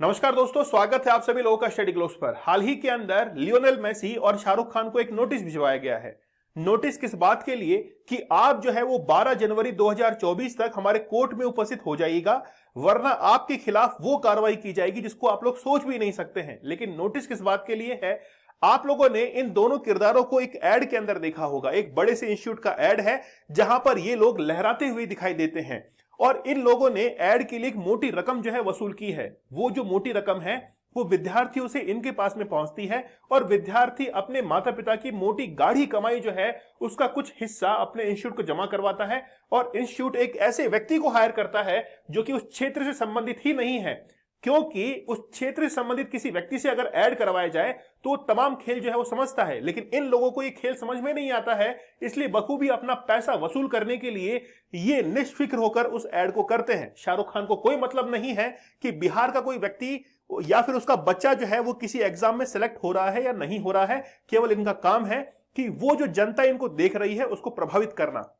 नमस्कार दोस्तों, स्वागत है आप सभी लोगों का स्टडी ग्लोब्स पर। हाल ही के अंदर लियोनेल मेसी और शाहरुख खान को एक नोटिस भिजवाया गया है। नोटिस किस बात के लिए कि आप जो है वो 12 जनवरी 2024 तक हमारे कोर्ट में उपस्थित हो जाइएगा, वरना आपके खिलाफ वो कार्रवाई की जाएगी जिसको आप लोग सोच भी नहीं सकते हैं। लेकिन नोटिस किस बात के लिए है? आप लोगों ने इन दोनों किरदारों को एक एड के अंदर देखा होगा। एक बड़े से इंस्टीट्यूट का एड है जहां पर ये लोग लहराते हुए दिखाई देते हैं और इन लोगों ने एड के लिए एक मोटी रकम जो है वसूल की है। वो जो मोटी रकम है वो विद्यार्थियों से इनके पास में पहुंचती है और विद्यार्थी अपने माता पिता की मोटी गाढ़ी कमाई जो है उसका कुछ हिस्सा अपने इंस्टीट्यूट को जमा करवाता है और इंस्टीट्यूट एक ऐसे व्यक्ति को हायर करता है जो कि उस क्षेत्र से संबंधित ही नहीं है, क्योंकि उस क्षेत्र से संबंधित किसी व्यक्ति से अगर ऐड करवाया जाए तो तमाम खेल जो है वो समझता है। लेकिन इन लोगों को ये खेल समझ में नहीं आता है, इसलिए बखूबी अपना पैसा वसूल करने के लिए ये निष्फिक्र होकर उस ऐड को करते हैं। शाहरुख खान को कोई मतलब नहीं है कि बिहार का कोई व्यक्ति या फिर उसका बच्चा जो है वो किसी एग्जाम में सेलेक्ट हो रहा है या नहीं हो रहा है। केवल इनका काम है कि वो जो जनता इनको देख रही है उसको प्रभावित करना।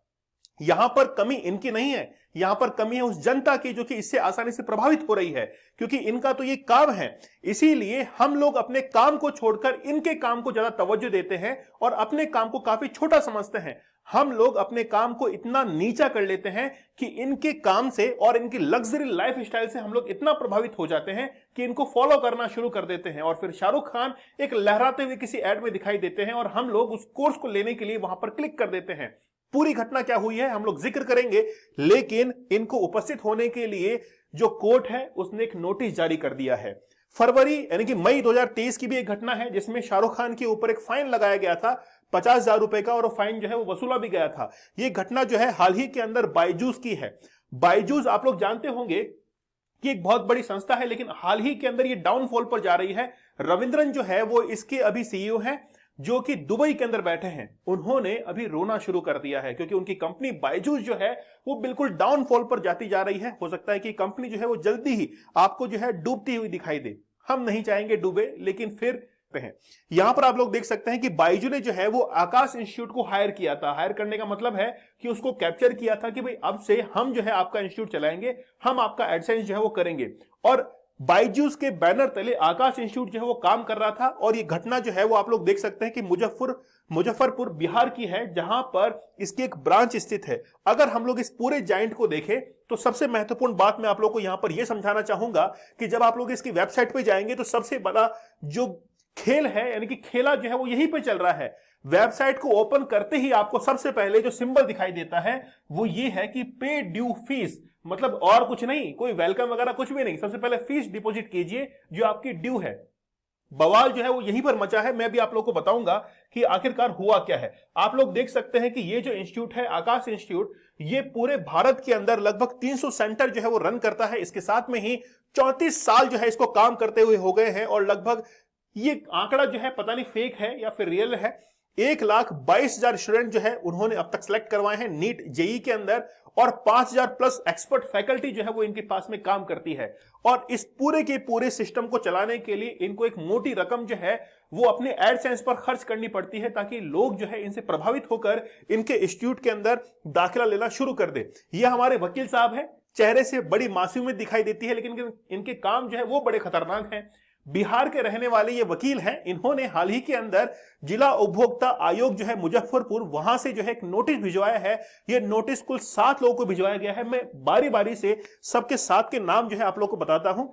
यहां पर कमी इनकी नहीं है, यहां पर कमी है उस जनता की जो कि इससे आसानी से प्रभावित हो रही है, क्योंकि इनका तो ये काम है। इसीलिए हम लोग अपने काम को छोड़कर इनके काम को ज्यादा तवज्जो देते हैं और अपने काम को काफी छोटा समझते हैं। हम लोग अपने काम को इतना नीचा कर लेते हैं कि इनके काम से और इनकी लग्जरी लाइफ स्टाइल से हम लोग इतना प्रभावित हो जाते हैं कि इनको फॉलो करना शुरू कर देते हैं और फिर शाहरुख खान एक लहराते हुए किसी एड में दिखाई देते हैं और हम लोग उस कोर्स को लेने के लिए वहां पर क्लिक कर देते हैं। पूरी घटना क्या हुई है हम लोग जिक्र करेंगे, लेकिन इनको उपस्थित होने के लिए जो कोर्ट है उसने एक नोटिस जारी कर दिया है। फरवरी यानी कि मई 2023 की भी एक घटना है जिसमें शाहरुख खान के ऊपर एक फाइन लगाया गया था 50,000 रुपए का और वो फाइन जो है वो वसूला भी गया था। ये घटना जो है हाल ही के अंदर बायजूस की है। बायजूस आप लोग जानते होंगे कि एक बहुत बड़ी संस्था है, लेकिन हाल ही के अंदर ये डाउनफॉल पर जा रही है। रविंद्रन जो है वो इसके अभी सीईओ हैं जो कि दुबई के अंदर बैठे हैं। उन्होंने अभी रोना शुरू कर दिया है क्योंकि उनकी कंपनी बायजूस जो है वो बिल्कुल डाउनफॉल पर जाती जा रही है। हो सकता है कि कंपनी जो है वो जल्दी ही आपको जो है डूबती हुई दिखाई दे। हम नहीं चाहेंगे डूबे, लेकिन फिर हैं। यहां पर आप लोग देख सकते हैं कि बायजू ने जो है वो आकाश इंस्टीट्यूट को हायर किया था। हायर करने का मतलब है कि उसको कैप्चर किया था कि भाई अब से हम जो है आपका इंस्टीट्यूट चलाएंगे, हम आपका एडसेंस जो है वो करेंगे। और बायजूस के बैनर तले आकाश इंस्टीट्यूट जो है वो काम कर रहा था। और ये घटना जो है वो आप लोग देख सकते हैं कि मुजफ्फरपुर बिहार की है, जहां पर इसकी एक ब्रांच स्थित है। अगर हम लोग इस पूरे जाइंट को देखें तो सबसे महत्वपूर्ण बात मैं आप लोग को यहां पर यह समझाना चाहूंगा कि जब आप लोग इसकी वेबसाइट पे जाएंगे तो सबसे बड़ा जो खेल है यानी कि खेला जो है वो यहीं पे चल रहा है। वेबसाइट को ओपन करते ही आपको सबसे पहले जो सिंबल दिखाई देता है वो ये है कि पे ड्यू फीस, मतलब और कुछ नहीं, कोई वेलकम वगैरह कुछ भी नहीं। सबसे पहले फीस डिपॉजिट कीजिए जो आपकी ड्यू है। बवाल जो है वो यहीं पर मचा है। मैं भी आप लोग को बताऊंगा कि आखिरकार हुआ क्या है। आप लोग देख सकते हैं कि ये जो इंस्टीट्यूट है आकाश इंस्टीट्यूट, ये पूरे भारत के अंदर लगभग 300 सेंटर जो है वो रन करता है। इसके साथ में ही 34 साल जो है इसको काम करते हुए हो गए हैं और लगभग ये आंकड़ा जो है पता नहीं फेक है या फिर रियल है, 1,22,000 स्टूडेंट जो है उन्होंने अब तक सिलेक्ट करवाए हैं नीट जेई के अंदर और 5,000 प्लस एक्सपर्ट फैकल्टी जो है वो इनके पास में काम करती है। और इस पूरे के पूरे सिस्टम को चलाने के लिए इनको एक मोटी रकम जो है वो अपने एडसेंस पर खर्च करनी पड़ती है ताकि लोग जो है इनसे प्रभावित होकर इनके इंस्टीट्यूट के अंदर दाखिला लेना शुरू कर दे। ये हमारे वकील साहब हैं, चेहरे से बड़ी मासूमियत दिखाई देती है लेकिन इनके काम जो है वो बड़े खतरनाक हैं। बिहार के रहने वाले ये वकील हैं। इन्होंने हाल ही के अंदर जिला उपभोक्ता आयोग जो है मुजफ्फरपुर, वहां से जो है एक नोटिस भिजवाया है। ये नोटिस कुल 7 लोगों को भिजवाया गया है। मैं बारी बारी से सबके 7 के नाम जो है आप लोगों को बताता हूं।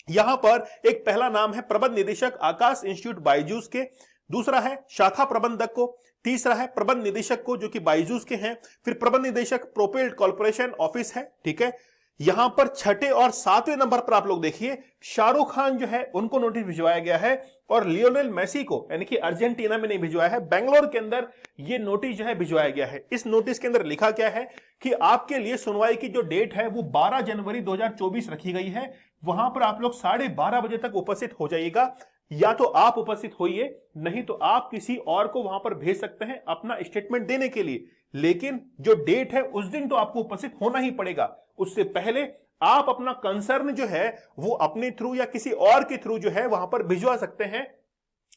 यहां पर एक पहला नाम है प्रबंध निदेशक आकाश इंस्टीट्यूट बायजूस के, दूसरा है शाखा प्रबंधक को, तीसरा है प्रबंध निदेशक को जो कि बायजूस के हैं, फिर प्रबंध निदेशक प्रोपेल्ड कॉर्पोरेशन ऑफिस है, ठीक है। यहां पर छठे और 7वें नंबर पर आप लोग देखिए शाहरुख खान जो है उनको नोटिस भिजवाया गया है और लियोनेल मेसी को यानी कि अर्जेंटीना में नहीं भिजवाया है, बेंगलोर के अंदर ये नोटिस जो है भिजवाया गया है। इस नोटिस के अंदर लिखा क्या है कि आपके लिए सुनवाई की जो डेट है वो 12 जनवरी 2024 रखी गई है। वहां पर आप लोग 12:30 बजे तक उपस्थित हो जाइएगा। या तो आप उपस्थित होइए, नहीं तो आप किसी और को वहां पर भेज सकते हैं अपना स्टेटमेंट देने के लिए, लेकिन जो डेट है उस दिन तो आपको उपस्थित होना ही पड़ेगा। उससे पहले आप अपना कंसर्न जो है वो अपने थ्रू या किसी और के थ्रू जो है वहां पर भिजवा सकते हैं।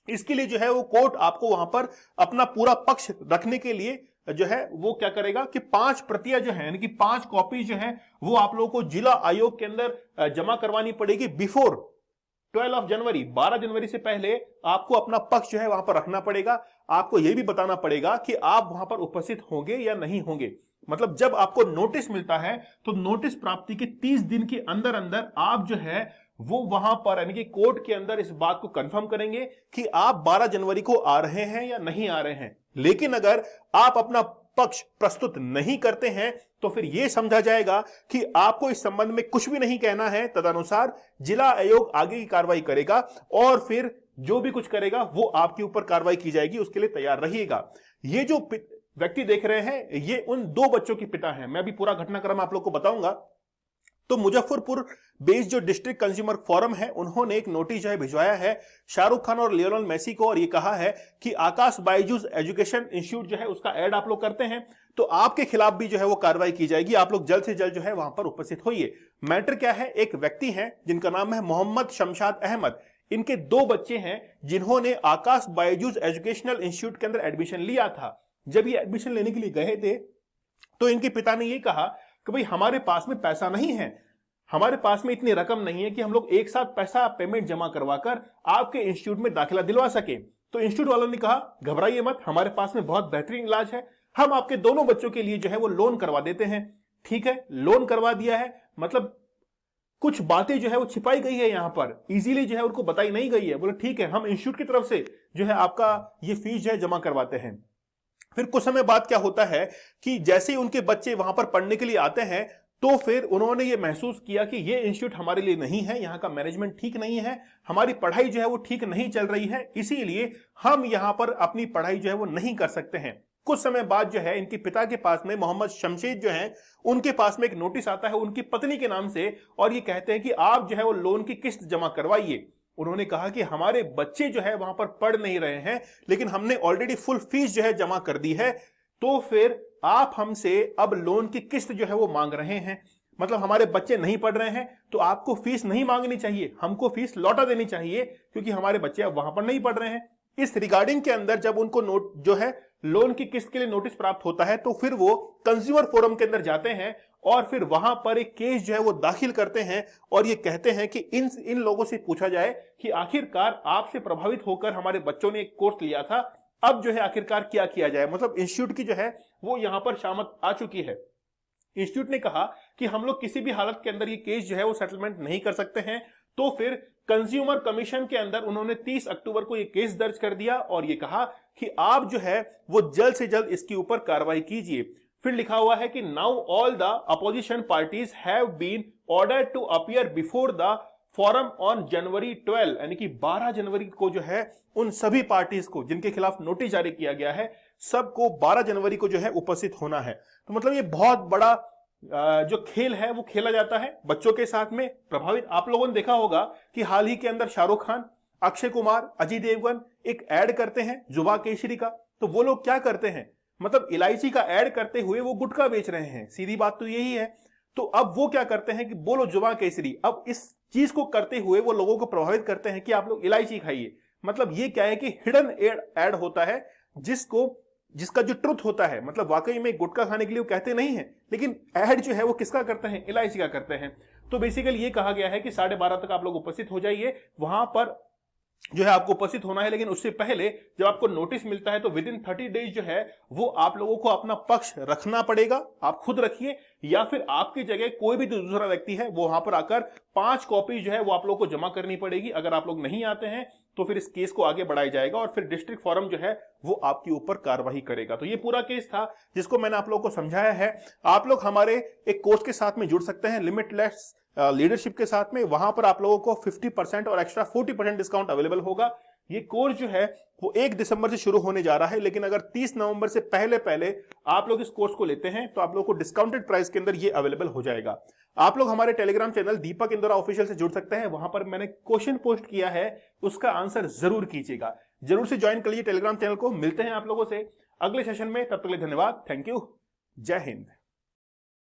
इसके लिए जो है वो कोर्ट आपको वहां पर अपना पूरा पक्ष रखने के लिए जो है वो क्या करेगा कि 5 प्रतियां जो है यानी कि 5 कॉपी जो है वो आप लोगों को जिला आयोग के अंदर जमा करवानी पड़ेगी बिफोर 12 जनवरी 12 जनवरी से पहले आपको अपना पक्ष जो है वहां पर रखना पड़ेगा। आपको यह भी बताना पड़ेगा कि आप वहां पर उपस्थित होंगे या नहीं होंगे। मतलब जब आपको नोटिस मिलता है तो नोटिस प्राप्ति के 30 दिन के अंदर अंदर आप जो है वो वहां पर यानी कि कोर्ट के अंदर इस बात को कंफर्म करेंगे कि आप 12 जनवरी को आ रहे हैं या नहीं आ रहे हैं। लेकिन अगर आप अपना पक्ष प्रस्तुत नहीं करते हैं तो फिर यह समझा जाएगा कि आपको इस संबंध में कुछ भी नहीं कहना है। तदनुसार जिला आयोग आगे की कार्रवाई करेगा और फिर जो भी कुछ करेगा वो आपके ऊपर कार्रवाई की जाएगी, उसके लिए तैयार रहिएगा। ये जो व्यक्ति देख रहे हैं ये उन 2 बच्चों के पिता हैं। मैं अभी पूरा घटनाक्रम आप लोग को बताऊंगा। तो मुजफ्फरपुर बेस्ड जो डिस्ट्रिक्ट कंज्यूमर फोरम है उन्होंने एक नोटिस जो है भिजवाया है शाहरुख खान और लियोनेल मेसी को, और ये कहा है कि आकाश बायजूस एजुकेशन इंस्टीट्यूट जो है उसका ऐड आप लोग करते हैं तो आपके खिलाफ भी जो है वो कार्रवाई की जाएगी। आप लोग जल्द से जल्द जो है वहां पर उपस्थित होइए। मैटर क्या है, एक व्यक्ति है जिनका नाम है मोहम्मद शमशाद अहमद। इनके 2 बच्चे हैं जिन्होंने आकाश बायजूस एजुकेशनल इंस्टीट्यूट के अंदर एडमिशन लिया था। जब ये एडमिशन लेने के लिए गए थे तो इनके पिता ने ये कहा कि भाई हमारे पास में पैसा नहीं है, हमारे पास में इतनी रकम नहीं है कि हम लोग एक साथ पैसा पेमेंट जमा करवाकर आपके इंस्टीट्यूट में दाखिला दिलवा सके। तो इंस्टीट्यूट वालों ने कहा घबराइए मत, हमारे पास में बहुत बेहतरीन इलाज है, हम आपके दोनों बच्चों के लिए जो है वो लोन करवा देते हैं। ठीक है, लोन करवा दिया है, मतलब कुछ बातें जो है वो छिपाई गई है यहां पर, इजीली जो है उनको बताई नहीं गई है। बोले ठीक है, हम इंस्टीट्यूट की तरफ से जो है आपका ये फीस जो है जमा करवाते हैं। फिर कुछ समय बाद क्या होता है कि जैसे ही उनके बच्चे वहां पर पढ़ने के लिए आते हैं तो फिर उन्होंने ये महसूस किया कि ये इंस्टीट्यूट हमारे लिए नहीं है, यहाँ का मैनेजमेंट ठीक नहीं है, हमारी पढ़ाई जो है वो ठीक नहीं चल रही है, इसीलिए हम यहाँ पर अपनी पढ़ाई जो है वो नहीं कर सकते हैं। कुछ समय बाद जो है इनके पिता के पास में मोहम्मद शमशेद जो है उनके पास में एक नोटिस आता है उनकी पत्नी के नाम से, और ये कहते हैं कि आप जो है वो लोन की किस्त जमा करवाइए। उन्होंने कहा कि हमारे बच्चे जो है वहां पर पढ़ नहीं रहे हैं लेकिन हमने ऑलरेडी फुल फीस जो है जमा कर दी है, तो फिर आप हमसे अब लोन की किस्त जो है वो मांग रहे हैं। मतलब हमारे बच्चे नहीं पढ़ रहे हैं तो आपको फीस नहीं मांगनी चाहिए, हमको फीस लौटा देनी चाहिए क्योंकि हमारे बच्चे अब वहां पर नहीं पढ़ रहे हैं। इस रिगार्डिंग के अंदर जब उनको नोट जो है लोन की किस्त के लिए नोटिस प्राप्त होता है तो फिर वो कंज्यूमर फोरम के अंदर जाते हैं और फिर वहां पर एक केस जो है वो दाखिल करते हैं और ये कहते हैं कि इन लोगों से पूछा जाए कि आखिरकार आपसे प्रभावित होकर हमारे बच्चों ने एक कोर्स लिया था, अब जो है आखिरकार क्या किया जाए। मतलब इंस्टीट्यूट की जो है वो यहां पर शामत आ चुकी है। इंस्टीट्यूट ने कहा कि हम लोग किसी भी हालत के अंदर ये केस जो है वो सेटलमेंट नहीं कर सकते हैं। तो फिर कंज्यूमर कमीशन के अंदर उन्होंने 30 अक्टूबर को ये केस दर्ज कर दिया और ये कहा कि आप जो है वो जल्द से जल्द इसके ऊपर कार्रवाई कीजिए। फिर लिखा हुआ है कि now all the opposition parties have been ordered to appear before the forum on January 12, यानी कि 12 जनवरी को जो है उन सभी पार्टीज को जिनके खिलाफ नोटिस जारी किया गया है सबको 12 जनवरी को जो है उपस्थित होना है। तो मतलब ये बहुत बड़ा जो खेल है वो खेला जाता है बच्चों के साथ में। प्रभावित आप लोगों ने देखा होगा कि हाल ही के अंदर शाहरुख खान, अक्षय कुमार, अजय देवगन एक ऐड करते हैं जुबा केसरी का। तो वो लोग क्या करते हैं, मतलब इलायची का ऐड करते हुए वो गुटखा बेच रहे हैं, सीधी बात तो यही है। तो अब वो क्या करते हैं कि बोलो जुबा केसरी, अब इस चीज को करते हुए वो लोगों को प्रभावित करते हैं कि आप लोग इलायची खाइए। मतलब ये क्या है कि हिडन ऐड होता है जिसका जो ट्रुथ होता है, मतलब वाकई में गुटखा खाने के लिए वो कहते नहीं है, लेकिन ऐड जो है वो किसका करते हैं, इलायची का करते हैं। तो बेसिकली ये कहा गया है कि 12:30 तक आप लोग उपस्थित हो जाइए, वहां पर जो है आपको उपस्थित होना है। लेकिन उससे पहले जब आपको नोटिस मिलता है तो विद इन 30 डेज जो है वो आप लोगों को अपना पक्ष रखना पड़ेगा। आप खुद रखिए या फिर आपकी जगह कोई भी दूसरा व्यक्ति है वो वहां पर आकर 5 कॉपी जो है वो आप लोगों को जमा करनी पड़ेगी। अगर आप लोग नहीं आते हैं तो फिर इस केस को आगे बढ़ाया जाएगा और फिर डिस्ट्रिक्ट फोरम जो है वो आपके ऊपर कार्रवाई करेगा। तो ये पूरा केस था जिसको मैंने आप लोगों को समझाया है। आप लोग हमारे एक कोर्स के साथ में जुड़ सकते हैं लिमिटलेस लीडरशिप के साथ में, वहां पर आप लोगों को 50% और एक्स्ट्रा 40% डिस्काउंट अवेलेबल होगा। ये कोर्स जो है वो 1 दिसंबर से शुरू होने जा रहा है, लेकिन अगर 30 नवंबर से पहले आप लोग इस कोर्स को लेते हैं तो आप लोग को डिस्काउंटेड प्राइस के अंदर ये अवेलेबल हो जाएगा। आप लोग हमारे टेलीग्राम चैनल दीपक इंदौरा ऑफिशियल से जुड़ सकते हैं। वहां पर मैंने क्वेश्चन पोस्ट किया है, उसका आंसर जरूर कीजिएगा। जरूर से ज्वाइन कर लीजिए टेलीग्राम चैनल को। मिलते हैं आप लोगों से अगले सेशन में, तब तक के लिए धन्यवाद। Thank you. जय हिंद।